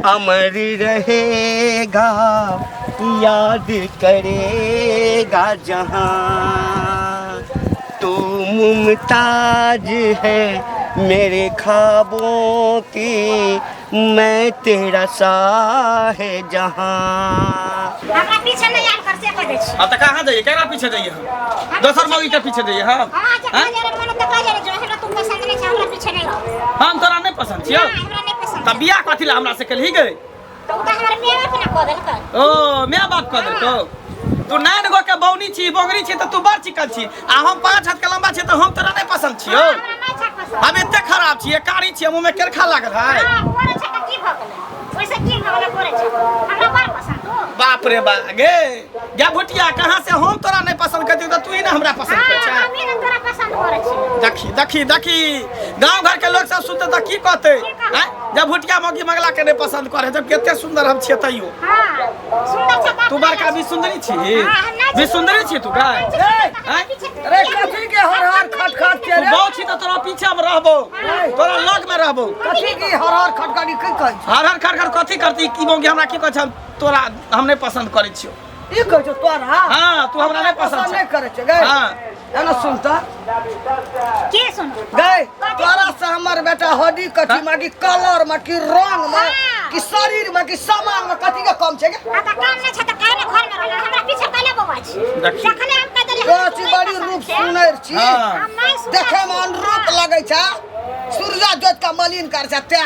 अमर रहेगा, याद करेगा जहां। तू मुमताज है मेरे ख्वाबों की, मैं तेरा साहे जहां। हमरा पीछे नहीं आल कर से कह दे छी। अब तक कहां जाइए, केकरा पीछे जाइए हम? दोसर मौगी के पीछे जाइए हम? हां जब जरा मन तक आ जाए जो हमरा तू पसंद नहीं छै, हमरा पीछे नहीं रहो। हम तोरा नहीं पसंद छियो? हमरा नहीं पसंद। तब बियाह कथि ला हमरा से कलही गए? तो उता हमर मेवा पे ना कह देल कर। ओ मैं बात कर दे तो तू नाइन गो के बौनी छी, बोंगरी छी, तो तू बड़ चिकन छी, आ हम 5 हाथ के लंबा छी, तो हम तोरा नहीं पसंद छियो? हमरा नहीं छै पसंद। हम एते खराब छी, कारी छी, मुंह में केरखा लागल है। हां कोरे छै त की भ गेलै, ओइसे की भ गेलै कोरे छै, हमरा बड़ पसंद हो। बाप रे बा गे गे भुटिया, कहां से हम तोरा नहीं पसंद करती, तो तू ही ना हमरा पसंद कर छै। हम ही ना तोरा पसंद करे छी। देखी देखी देखी गांव घर के लोग सब सुनते त की कहते हैं? जब भुटिया मौगी मंगला के नहीं पसंद करे, जब केते सुंदर हम छियै तइयो। हां सुंदर छै। तू बड़का भी सुंदरी छी? भी सुंदरी छी तू गाय? अरे कथी के हर हर खटखट के रे? बहुत छी तो तोरा पीछे में रहबो, तोरा लग में रहबो। कथी की हर हर खटखटी की कहै छै? हर हर खर खर कथी करती की मौगी हमरा की कहै छै? तोरा हम नहीं पसंद करे छियो। ई कहै छौ तोरा? हां तू हमरा नहीं पसंद नहीं छै। करे छै गै। हां एना सुनता के सुन गै, तोरा से हमर बेटा हड्डी कथी में, कि कलर में, कि रंग में, कि शरीर में, कि सामान में कथी के कम छै गे? आ त काम नहीं छै त काहे घर में रहला, हमरा पीछे काहे बौआ छी? देखी। जखने हम कह देली कथी बड़ी रूप सुनैर छी, हाँ। हम नहीं सुन। देखे में अनुरूप लगै छै, सूर्या जोत का मलिन कर छै ते।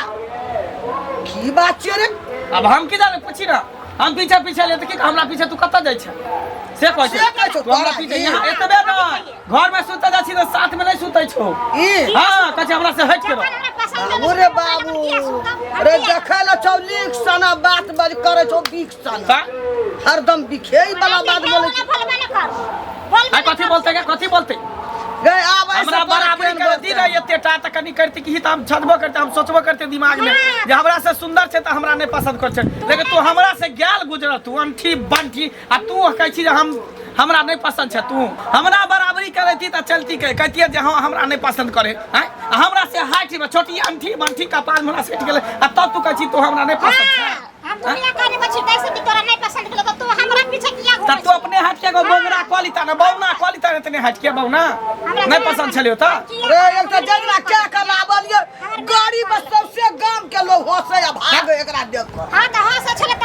की बात छै रे? अब हम की जाने पूछी ना, हम पीछे पीछे ले त की हमरा पीछे तू कत जाय छै? से कहै से कहै छौ तू हमरा तोरा पीछे की? यहाँ एतबे ना घर में सुतै जा छी त साथ में नहीं सुतै छौ। ई हां कहै छै हमरा से हट के रह। हमरा पसंद बाबू रे बाबू, अरे देखे ल छौ लीक सना बात बज करे छौ, बीक सना हरदम बिखेई वाला बात बोले छै। बोलबे न कर। बोल आ कथी बोलते के कथी बोलते? गए आब ऐसे हमरा बराबरी कर दी रही एते टा त कनी करती कि त हम छदबो करते, हम सोचबो करते दिमाग में जे हमरा से सुंदर छै त हमरा नहीं पसंद कर छै। लेकिन तू हमरा से ग्याल गुजर, तू अंठी बंठी, आ तू कहै छी जे हमरा नहीं पसंद छै। तू हमरा बराबरी करती त चलती कहती जे हां हमरा नहीं पसंद करे हैं? हमरा से हाइट में छोटी अंठी बंठी कपाल में सेट गेले, आ तब तू कहै छी तू हमरा नहीं पसंद छै। हम दुनिया काने बची कैसे कि तोरा नहीं पसंद केलो तो तू हमरा पीछे किया घूमै? तब तू अपने हाथ के बोंगरा क्वालिता ना बौना क्वालिता इतने हाथ के बौना नहीं पसंद छलियो त? रे एक त जगरा क्या कर लाबलिए, गाड़ी बस सबसे गांव के लोग होसे आ भाग एकरा देख कर। हां त हां से छले त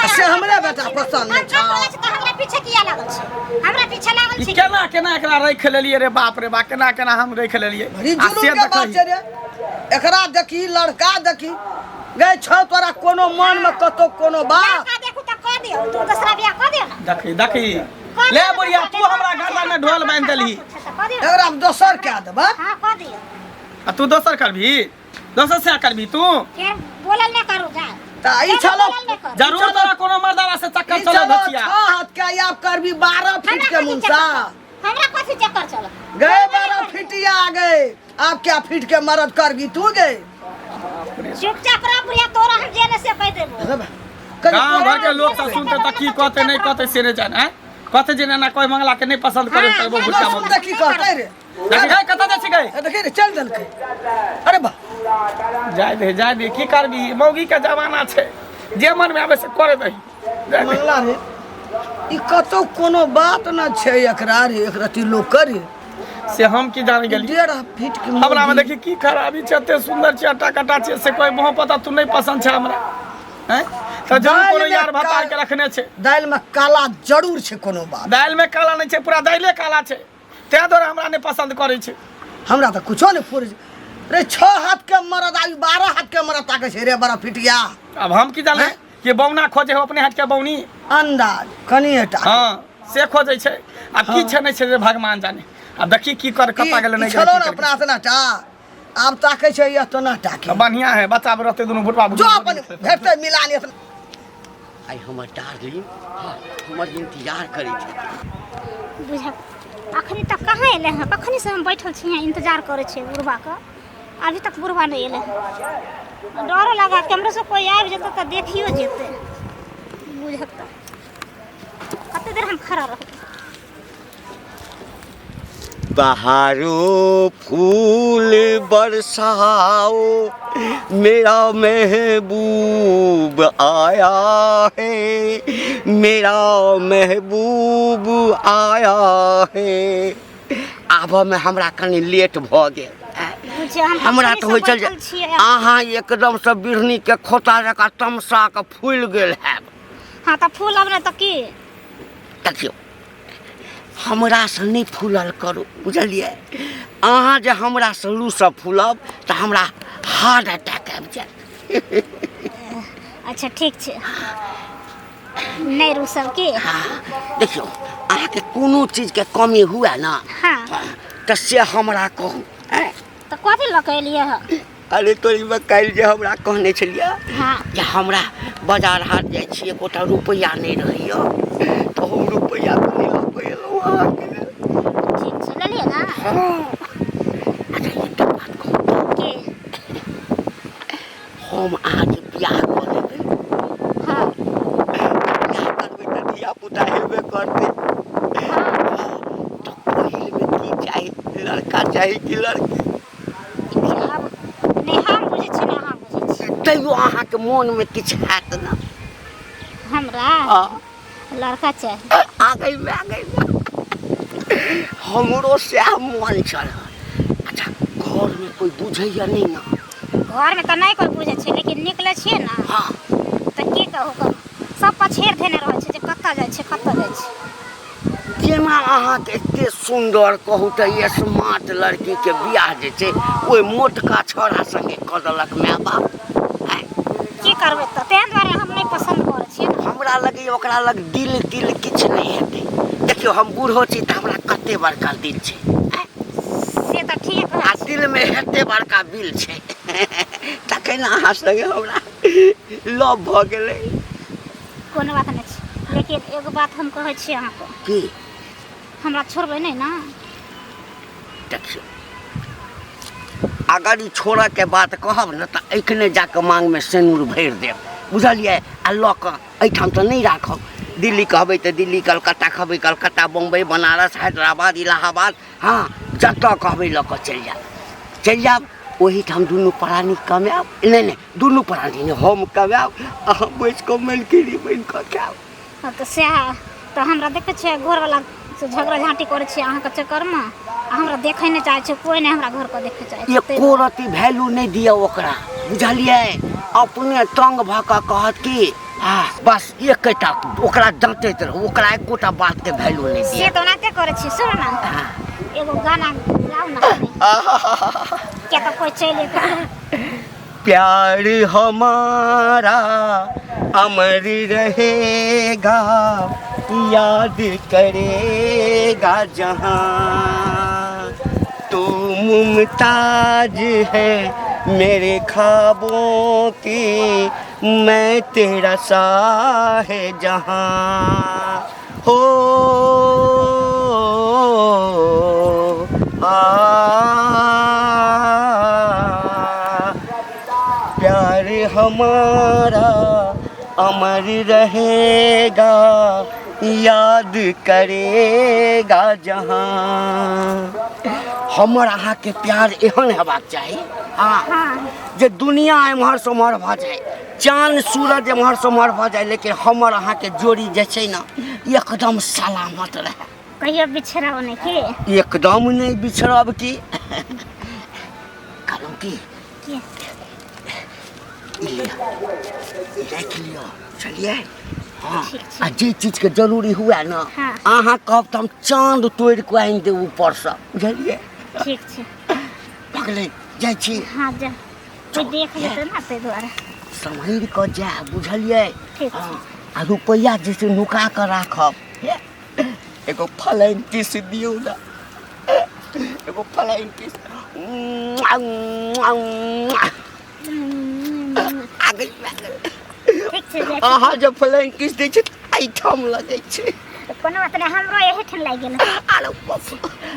से हमरे बेटा पसंद नहीं छौ। हमरा पीछे किया लागल छै? हमरा पीछे लागल ई छै। केना केना एकरा रख लेलिए रे बाप रे बा, केना केना हम रख लेलिए। बड़ी जुलूम के बात छै रे। एकरा देखी लड़का देखी गए छौ तोरा कोनो मन में कतो कोनो बात का देखू त कह दियो, तू दूसरा बियाह कर दियो ना। देखी देखी ले बुढ़िया तू हमरा गर्दन में ढोल बांध देली, एकरा में दोसर क्या देबा? हां कह दियो। आ तू दोसर करबी? दोसर से करबी तू? के बोलल न करू जा। त ई चलो जरूर तोरा कोनो मर्दावा से चक्कर ई चलो चलो बचिया। 6 हाथ के या करबी 12 फीट के मुंसा। हमरा कथि चक्कर चलो? गए 12 फीटिया आ गए, अब क्या फीट के मरद करगी तू गए? चुपचाप रह बुढ़िया, तोरा हम जेने से कह देबो। गांव भर के लोग सब सुनते त की कहते नहीं कहते से नहीं जाने हैं? कहते जे ना कोई मंगला के नहीं पसंद करे त वो भुट्टा बोल। सुनते की कहते रे? देखी गए कत जाय छी गए? देखी रे चल दल के। अरे बा जाय दे की करबी, मौगी के जमाना छै, जे मन में आवे से करे दही। मंगला रे ई कतो कोनो बात न छै एकरा रे, एकरा ती लोग करे से हम की जान गेली। 1.5 फीट के हमरा में देखी की खराबी छै, एते सुंदर छै, अटा कटा छै, से कोई मोह पता तू नहीं पसंद छै हमरा हैं? त जरूर कोनो यार भतार के रखने छै। दाल में काला जरूर छै कोनो बात। दाल में काला नहीं छै, पूरा दाइले काला छै, ते द्वारा हमरा नहीं पसंद करे छै। हमरा त कुछो नहीं फुर रे। 6 हाथ के मरद आई 12 हाथ के मरद ताके छै रे बड़ा फिटिया। अब हम की जाने कि बौना खोजे हो अपने हाथ के बौनी? अंदाज कनिएटा हां से खोजे छै, आ की छै नहीं छै रे भगवान जाने। अब देखी की कर कता गेले नहीं चलो ना प्रार्थना टा अब ताके छै या तो ना ताके। बढ़िया है बच्चा रहते दोनों भुटवा जो अपन भेटते मिलानी। आई हमर डार्लिंग हमर इंतजार करे छै। बुझा अखनी तक कहाँ एले हैं? कखनी से हम बैठल छी यहाँ इंतजार करे छे बुढ़वा का, अभी तक बुढ़वा नहीं एले हैं। डर लगा कैमरा से कोई आबि जेते तो देखियो जेते। बुझत कते देर हम खड़ा रहब? बहारो फूल बरसाओ मेरा महबूब आया है, मेरा महबूब आया है। आब में हमरा कनी लेट भ गेल, हमरा तो हो चल अहाँ एकदम से बिरनी के खोता जका तमसा के फूल गेल है। हाँ तो फूल अब ने तो की देखियो हमरा से नहीं फूलल करू, बुझलिए? अहाँ जे हमरा से लू से फूलब तो हमरा हार्ट अटैक आबि जायत। अच्छा ठीक छै, नहीं रूसल की। हाँ देखियो अहाँ के कोनो चीज के कमी हुए ना हाँ तो से हमरा कहू। तो कथी लऽ के एलियै ह? अरे तोरी में काल्हि जे हमरा कहने छलिए हाँ कि हमरा बाजार हाट जाइ छियै गोटा रुपैया नहीं रहियो तो हम रुपैया नहीं लऽ के एलहुँ अहाँके लेल। ठीक छै, ले लिअ ना। अच्छा एकटा बात कहू की हम अहाँके बियाह कऽ लेबै, हाँ बियाह करबै तऽ धिया पुता हेबे करतै, तो पहिल में की चाही, लड़का चाही कि लड़की? नहीं हम बुझै छी ना अहाँ बुझै छी। तैयो अहाँके मोन में किछु हैत ना? हमरा लड़का चाही। आ गई हमरो से मन छल। अच्छा घर में कोई बुझैया नहीं ना? घर में तो नहीं कोई बुझै छै, लेकिन निकले छियै ना हाँ तो की कहू सब पछेर धेने रहै छै जे कतऽ जाइ छै कतऽ जाइ छै। जेना अहाँके एते सुंदर कहू तऽ स्मार्ट लड़की के बियाह जे छै ओइ मोटका छोरा संगे कऽ देलक माय बाप। की करबै तऽ तें दुआरे हम नहीं पसंद करै छियै। हमरा लगे ओकरा लग दिल किछु नहीं हेतै। देखियो हम बूढ़ो छी तऽ हमरा कते बड़का दिल छै, से तो ठीक आ है। दिल में हेते बड़का बिल छै। तखन अहाँ संगे हमरा लव भऽ गेलै। कोनो बात नहीं छै, लेकिन एगो बात हम कहै छी अहाँके, की? हमरा छोड़बै नहीं ना? देखियो अगर ई छोड़ा के बात कहब न तऽ एखने जाके मांग में सेनुर भरि देब, बुझलिए? आ लऽ कऽ एहिठाम तऽ नहीं राखब। दिल्ली कहबै तऽ दिल्ली, कलकत्ता कहबै कलकत्ता, बम्बई, बनारस, हैदराबाद, इलाहाबाद, हाँ जतऽ कहबै लऽ कऽ चलि जायब। ओहीठाम दुनू प्राणी कमायब, नहीं दुनू प्राणी नहीं, हम कमायब अहाँ बैस कऽ मलकिनी बनि कऽ खायब। हाँ तो सएह तो हमरा देखै छियै घरवला से झगड़ा झाँटी करै छियै अहाँके चक्करमे, हमरा देखै नहीं चाहै छै, कोई नहीं हमरा घरके देखै चाहै छै। एको रति वैल्यू नहीं दिया ओकरा, बुझलिए? अपने तंग भऽ कऽ कहत कि बस एकटा ओकरा डांटैत रहू, ओकरा एकोटा बात के वैल्यू नहीं से दिया। तो ओनाहिते करै छी। सुन ना एगो गाना गाउ ना, क्या तो कोई चलि एतै। प्यार हमारा अमर रहेगा, याद करेगा जहां। तू मुमताज है मेरे ख्वाबों की, मैं तेरा साहे जहां। हो प्यार हमारा अमर रहेगा, याद करेगा जहां। हमर अहाँ के प्यार एहन हेबाक चाही हाँ जे दुनिया एम्हर से उम्हर भऽ जाए, चाँद सूरज एम्हर से उम्हर भऽ जाए, लेकिन हमर अहाँ के जोड़ी जे छै ना एकदम सलामत रहे। कहियो बिछड़ब नहीं की? एकदम नहीं बिछड़ब की। कहलहुँ की देख लियो, चलिए? हाँ आ जे चीज के जरूरी हुए ना अहाँ कहब तऽ हम चाँद तोड़ के आनि देब ऊपर से, बुझलिए? ठीक छै पगले जाइ छी। हाँ जा कोई देख लेतै ना ताहि दुआरे सम्हरि कऽ जाए, बुझलिए? ठीक हाँ आ रुपैया जे छै नुका कऽ राखब। एगो फ्लाइंग किस दियौ ना, एगो फ्लाइंग किस। ठीक छै जाइ छी। अहाँ जब फ्लाइंग किस दै छै एहिठाम लगै छै। कोनो बात नहीं, हमरो यही ठन लागि गेल। अरे बाप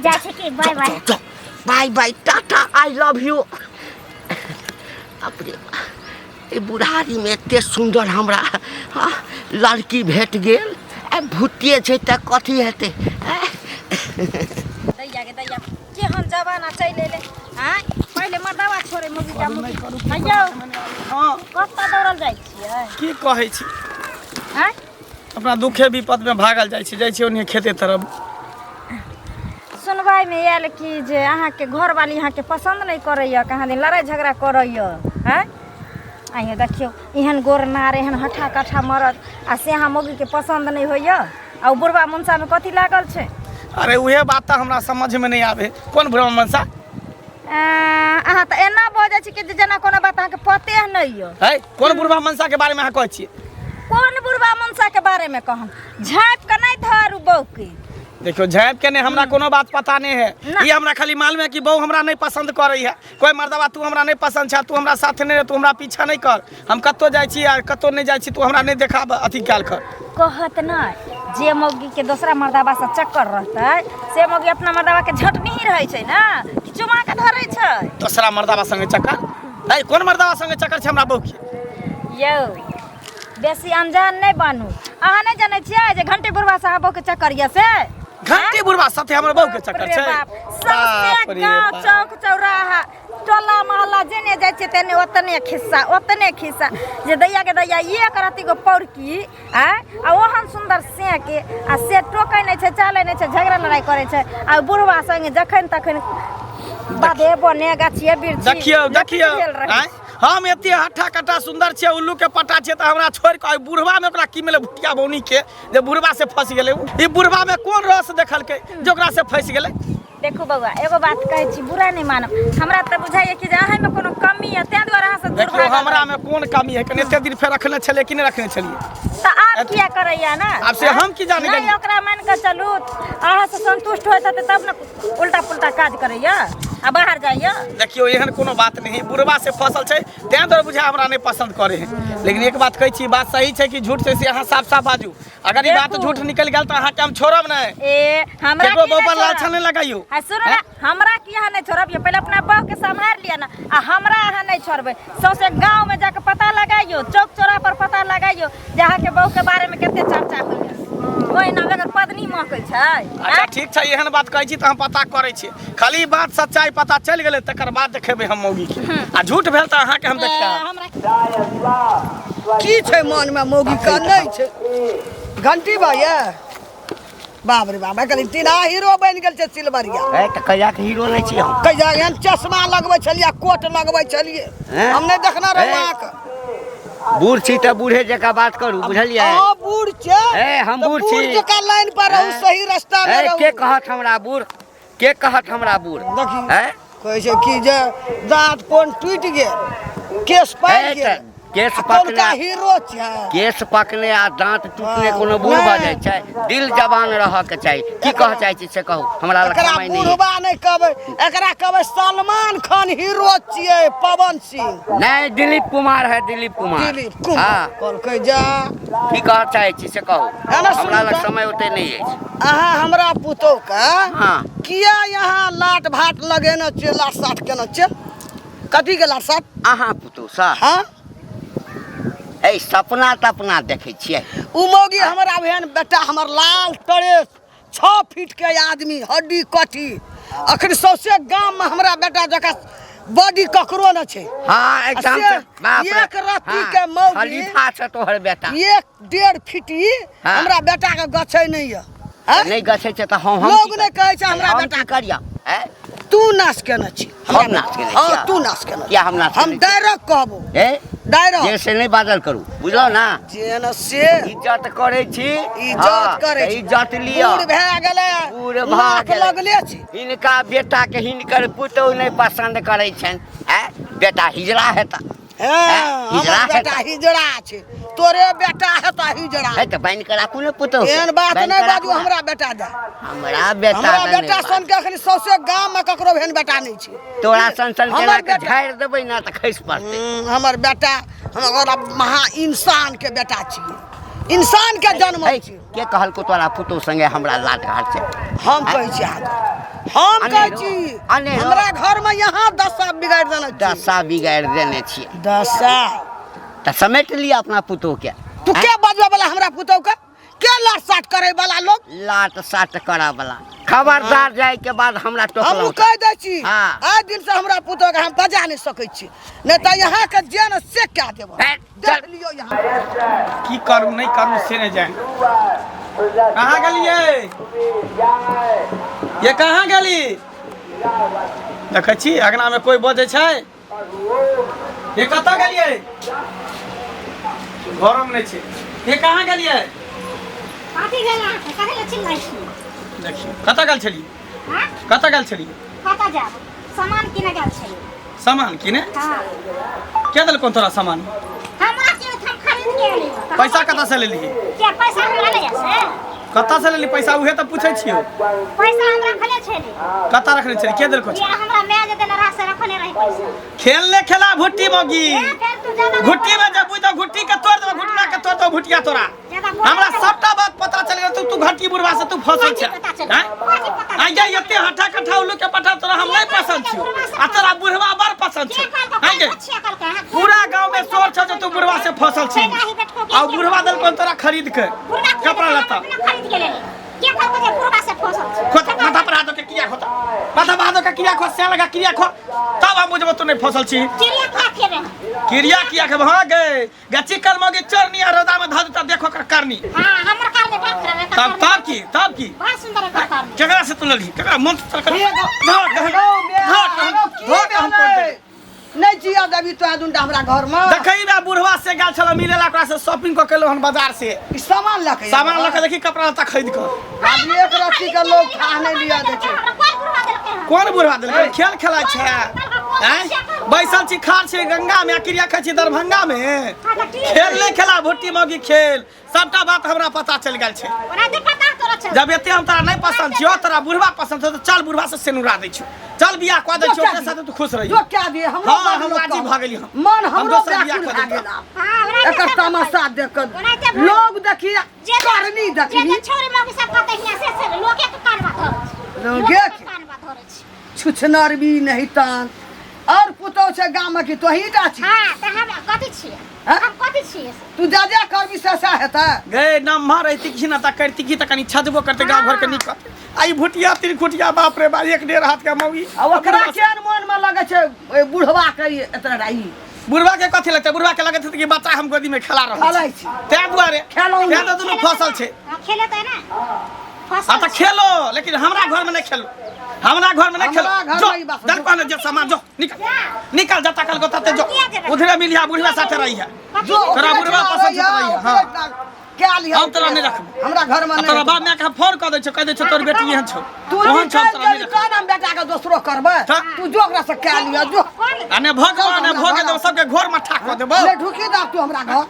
जाइ छी की? Bye bye. Bye bye, tata, I love you. अपने ए बुढ़ारी में एते सुंदर हमरा लड़की भेट गेल। भूतिए छै तऽ कथी हेतै? जमाना चले ले हां पहले मर्दावा छोड़े मुगी का मुगी भैया हां कत्ता दौड़ल जाइ छियै की कहै छी हां अपना दुखे विपद में भागल जाइ छी ओने खेते तरफ सुनवाई में आयल कि जे अहाँ के घर वाली अहाँ के पसंद नहीं करैया कहाँ दिन लड़ाई झगड़ा करैया हैं आइए देखियो एहन गोर नार एहन हठा कठा मरद आ से अहाँ मोगी के पसंद नहीं होइया आ बुढ़वा मनसा में कथी लागल छै अरे उहे बात त हमरा समझ में नहीं आवे कौन बुढ़वा मनसा अहाँ त एना बजै छी कि जेना कोनो बात अहाँ के पते नहीं यो है कौन बुढ़वा मनसा के बारे में अहाँ कहै छी कौन बुढ़वा मनसा के बारे में कहम झाँप के नहीं धरू बहू के देखियो झाँप के ने हमरा कोनो बात पता नहीं है ये हमरा खाली मालूम है कि बहू हमरा नहीं पसंद कर रही है कोई मर्दवा तू हमरा नहीं पसंद छ तू हमरा साथ नहीं रह तू हमरा पीछा नहीं कर हम कतो जाय छी आ कतो नहीं जाय छी तू हमरा नहीं देखा अथी काल कर कहत नहीं जे मौगी के दूसरा मर्दवा से चक्कर रहतै से मौगी अपना मर्दवा के झट नहीं रहै छै ना कि चुमा के धरै छै दूसरा मर्दवा संगे चक्कर है कौन मर्दवा संगे चक्कर छै हमरा बहू के यौ बेसी अनजान नहीं बनू अहाँ नहीं जानै छियै जे घंटे बुढ़वा साहब के चक्कर ये से घंटे बुढ़वा साथे हमर बहू के चक्कर छै सबसे गांव चौक चौराहा टोला मोहल्ला जेने जाइ छै तेने ओतने खिस्सा जे दैया के दैया एक रति गो पौरकी आ ओहन सुंदर से के आ से टोकै नहीं छै चालै नहीं छै झगड़ा लड़ाई करे छै आ बुढ़वा संगे जखन तखन बाधे बने गाछिए बिरछी देखियो हम एते हट्ठा कट्टा सुंदर छे उल्लू के पटा छे त हमरा छोड़ के बुढ़वा में ओकरा की मिले भुटिया बौनी के जे बुढ़वा से फंस गेले ई बुढ़वा में कोन रस देखल के जोकरा से फंस गेले देखू बउआ एगो बात कहै छी बुरा नहीं मानब हमरा त बुझाइए कि जे अहाँ में कोनो कमी है ते द्वारा अहाँ से दूर देखियो हमरा में कोन कमी है कने एते दिन फेर रखने छले कि नहीं रखने छलिए त आप किया करैया ना अब से हम की जाने नहीं ओकरा मान के चलू अहाँ से संतुष्ट होत त तब न उल्टा पुल्टा काज करैया आ बाहर जाइया देखियो एहन कोनो बात नहीं बुढ़वा से फसल छै ते द्वारा बुझा हमरा नहीं पसंद करे है लेकिन एक बात कहै छी बात सही छै कि झूठ से अहाँ साफ साफ बाजू अगर ये बात झूठ निकल गेल त अहाँ के हम छोड़ब नहीं ए हमरा देखो बाबा लाछा नहीं लगाइयो आ सुनो ना हमरा की यहाँ नहीं छोड़ब पहले अपना बहू के संभाल लिया ना आ हमरा यहाँ नहीं छोड़बे सौसे गांव में जाके पता लगाइयो चौक चौराहा पर पता लगाइयो जहाँ के बहू के बारे में केते चर्चा होइया ओइ ना अगर पत्नी महकै छै अच्छा ठीक छै एहन बात कहै छी त हम पता करै छी खाली बात सच्चाई पता चल गेलै तकर बाद देखेबै हम मौगी के आ झूठ भेल त अहाँ के हम देखा की छै मन में मौगी का नहीं छै घंटी भैया बाप रे बाप कहली तीना हीरो बन गेल छै सिल्वरिया ए त कहिया के हीरो नहीं छी हम कहिया एहन चश्मा लगबै छलिए कोट लगबै छलिए हम नहीं देखना रहुआ के बूढ़ छी त बूढ़े जका बात करू बुझलियै हां बूढ़ छै ए हम बूढ़ छी बूढ़ जका लाइन पर रहू सही रास्ता में रहू के कहत हमरा बूढ़ के कहत हमरा बूढ़ देखी हैं कहै छै कि जे दांत कोन टूट गेल केस पाक गेल केस का पकने हीरो छै केस पकने आ दांत टूटने कोनो बूढ़ भ जाय छै दिल जवान रह के चाही की कह चाहै छी से कहू हमरा लग एकरा समय नहीं बुढ़वा नहीं कहबै एकरा कहबै सलमान खान हीरो छियै पवन सिंह नहीं दिलीप कुमार है दिलीप कुमार दिलीप कुमार कहलकै जा की कह चाहै छी से कहू ना सुनू हमरा लग तऽ। समय ओते नहीं है अहाँ हमरा पुतौ के हाँ किया यहाँ लाट भाट लगेने छियै लाट साट केने छियै कथी के लाट साट अहाँ पुतौ सा हाँ ए सपना तपना देखै छियै उ मौगी हमरा बहन बेटा हमर लाल टरेस 6 फीट के आदमी हड्डी कठी अखन सौसे गांव में हमरा बेटा जका बॉडी ककरो न छै हाँ एकदम से बाप रे एक रत्ती के मौगी खलीफा छै तोहर बेटा 1.5 फीटी हाँ। हमरा बेटा के गछै नहीं है हैं? नहीं गछै छै त हम लोग नहीं कहै छै हमरा बेटा करिया हैं तू नाश केने छी हम नाश केने छी हां तू नाश केने किया हम नाश हम केने छी? डायरेक्ट कहबो ए डायरेक्ट जैसे नहीं बादल करू बुझलो ना जेन से इज्जत करे छी इज्जत करे छी इज्जत लियो बूढ़ भए गेलै बूढ़ भए नाक गेलै। लगले छी इनका बेटा के हिनकर पुतौ नहीं पसंद करे छन हैं बेटा हिजड़ा हेता हां हिजड़ा हमर बेटा हेता। हिजड़ा छै तोरे बेटा हेता हिजड़ा है त बन के राखू ने पुतौ एहन बात नहीं बाजू हमरा बेटा दे हमरा बेटा हमरा दे बेटा नहीं सन के अखन सौसे गांव में ककरो बहन बेटा नहीं छै तोरा सन के हमर लाके बेटा- झाड़ देबै ना त खैस पड़तै हमर बेटा हमरा महा इंसान के बेटा छियै इंसान के जन्म है छियै के कहलको तोरा पुतौ संगे हमरा लाट घाट छै हम कहै छी हम कहै छी अनेरो। हमरा घर में यहाँ दशा बिगाड़ देने छी दशा बिगाड़ देने छियै दशा त समेट लिया अपना पुतौ के तू क्या बजबे वाला हमरा पुतौ के क्या लाट साट करे वाला लोग लाट साट करा वाला खबरदार जाए के बाद हमरा हम टोकलो कह दै छी हाँ। आइ दिन से हमरा पुतोह के हम बजा नहीं सकै छी नहीं तो यहाँ के जेन से क्या देबो देख लियो यहाँ की करू नहीं करू से नहीं जाए कहाँ गलिए ये कहाँ गली देखै छी अगना में कोई बजे छै ये कतऽ गेलिए घर में नहीं छै ये कहाँ गेलिए पार्टी गेला कहे ले चिल्लाई छी देखियो कतऽ गेल छलिए हां कतऽ गेल छलिए कतऽ जाब सामान किने गेल छी सामान किने हां के देलको तोरा सामान हमरा के हम खरीद के एली पैसा कतऽ से लेलिए के पैसा हमरा ले से कतऽ से लेली पैसा उहे तऽ पूछै छियो पैसा हम रखले छली कतऽ रखने छली के देलको ये हमरा मैं जे देने रास रखने रही पैसा खेलने खेला भुट्टी मोगी फिर तू ज्यादा घुट्टी में जब बुझ घुट्टी के तोड़ दो घुटना के तोड़ दो भुटिया तोरा हमरा सबटा बात पता चल गया तू घाटी बुढ़वा से तू फंसल छ हैं आई जा एते हठा कठा उल्लू के पठा तोरा हम नहीं पसंद छियो आ तोरा बुढ़वा बड़ पसंद छ आई जा पूरा गांव में शोर छ जे तू बुढ़वा से फंसल छी आ बुढ़वा दल कोन तोरा खरीद के कपड़ा लता खरीद के ले के करबो जे बुढ़वा से फंसल खोत माथा पर हाथ के किया खोता माथा पर हाथ के किया खो से लगा किया खो तब हम बुझबो तू नहीं फंसल छी चिड़िया खा खेबे किरिया किया के भाग गए गच्ची कल मगे चरनी आ रोदा में धद त देखो कर करनी हां हमर कार में बात करे तब की बहुत सुंदर है कार केकरा से तू लली केकरा मन तर कर नहीं जिया देवी तो आदुन हमरा घर में देखई बा बुढ़वा से गेल छल मिलेला ओकरा से शॉपिंग क केलो हन बाजार से ई सामान लके सामान लके देखी कपड़ा लता खरीद कर अब एक रत्ती के लोग खा नहीं लिया दे छै कोई बुढ़वा देलके कौन बुढ़वा देलकै खेल खेलाय छै हैं बैसल छी खार छै गंगा में क्रिया खाय छी दरभंगा में खेल नहीं खेला भुट्टी मौगी खेल सबटा बात हमरा पता चल गेल छै ओना दे पता तोरा छै जब एते हम तोरा नहीं पसंद छियो तोरा बुढ़वा पसंद है तो चल बुढ़वा से सेनुरा दै छियो चल बियाह कऽ दै छियो ओकरा साथे तू खुश रही जो क्या दे हम हाँ हम राजी भ गेली हम मन हमरो दोसर बियाह व्याकुल कऽ भए देबै गेल हां एकर तमाशा देख कर लोग देखी करनी देखी जे छोरी मौगी सब कहते हिया से लोके के कान बात हो लोगे के कान बात हो छै छुछनर भी नहीं तान और पुतो से गाम में की तो ही टा छी हां त हम कथि छियै हम कथि छियै तू जा जा कर भी ससा हेता गए नम्हर रहती कि ना ता करती की त कनी छजबो करते गांव घर के निकल आई भुटिया त्रिकुटिया बाप रे बा एक डेढ़ हाथ के मौगी आ ओकरा केन मन में लगे छै ओइ बुढ़वा के एतना राई बुढ़वा के कथि लगते बुढ़वा के लगते कि बच्चा हम गोदी में खेला रहल खेलाइ छी ते दुआरे खेलौं ते तो दुनु फसल छै खेले त ना आ फसल त खेलो लेकिन हमरा घर में नहीं खेलो हमरा घर में नहीं खेलो हमरा घर जो में ई बात दल पाने जो सामान जो निकल निकल जता कल गोताते जो उधरे मिलिया बुढ़वा साथे रही है जो तोरा बुढ़वा पसंद छै रही है हां क्या लिया हम तोरा नहीं रखबो हमरा घर में तोरा नहीं बाप में के फोन कर दे कह दे तोर बेटी एहन छौ तू ओहन छौ निकाल तोरा नहीं दे रखबो कान बेटा के दोसरो करबे हाँ। तू जो ओकरा से क्या लिया जो अने भगवान ने भोगे दो सबके घर में ठाक कर देबो ले ढुकी दा तू हमरा घर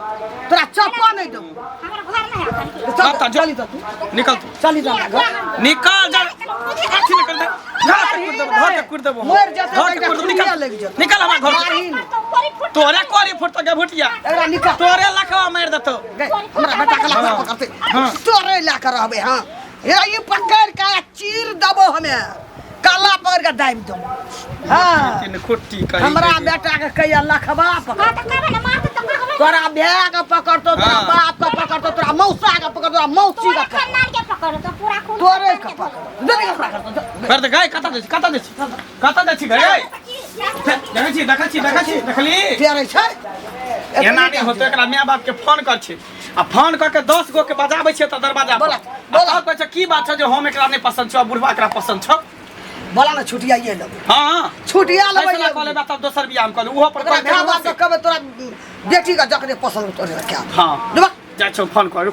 तोरा चप्पा नहीं दो हमर घर नहीं है हाँ, तो जो। चली तो तू निकल तू चली जा घर निकल जा अच्छी निकल दे घर के कुट देबो मर जाते घर के बेटा, कुट चुनिया लग निकल जाते। निकल हमार घर मारी न। तोरे कोरी फुट के भुटिया एकरा निकाल तोरे लखवा मार देतो गए, हमरा बेटा के लगा पकड़ते हाँ। तोरे ला कर रहबे हां ये पकड़ के चीर दबो हमें काला पकड़ के दाब दो हां तीन खुट्टी कही हमरा बेटा के कहिया लखबा पकड़ हां त कहबे ना मार त कहबे तोरा भैया के पकड़तो तोरा हाँ। बाप के पकड़तो तोरा मौसा के पकड़तो तोरा मौसी तोरे के पकड़तो खानदान के पकड़ तो पूरा खून तोरे के पकड़तो जल्दी के पकड़तो कर दे गए कता दे छी गए देखै छी देखली तेरे छै एना नहीं होतो एकरा माय बाप के फोन कर छी आ फोन करके 10 गो के बजाबै छै त दरवाजा पर बोला, बोला। कहै छै की बात छै जे हम एकरा नहीं पसंद छ बुढ़वा एकरा पसंद छ बोला ना छुटिया ये लो हां छुटिया लेबै फैसला कऽ लेबा तब दोसर बियाह हम कहलू ओहो पर तोरा भैया बाप के कहबे तोरा बेटी का जकरे पसंद तोरे क्या हां देबा जा छौ फोन करू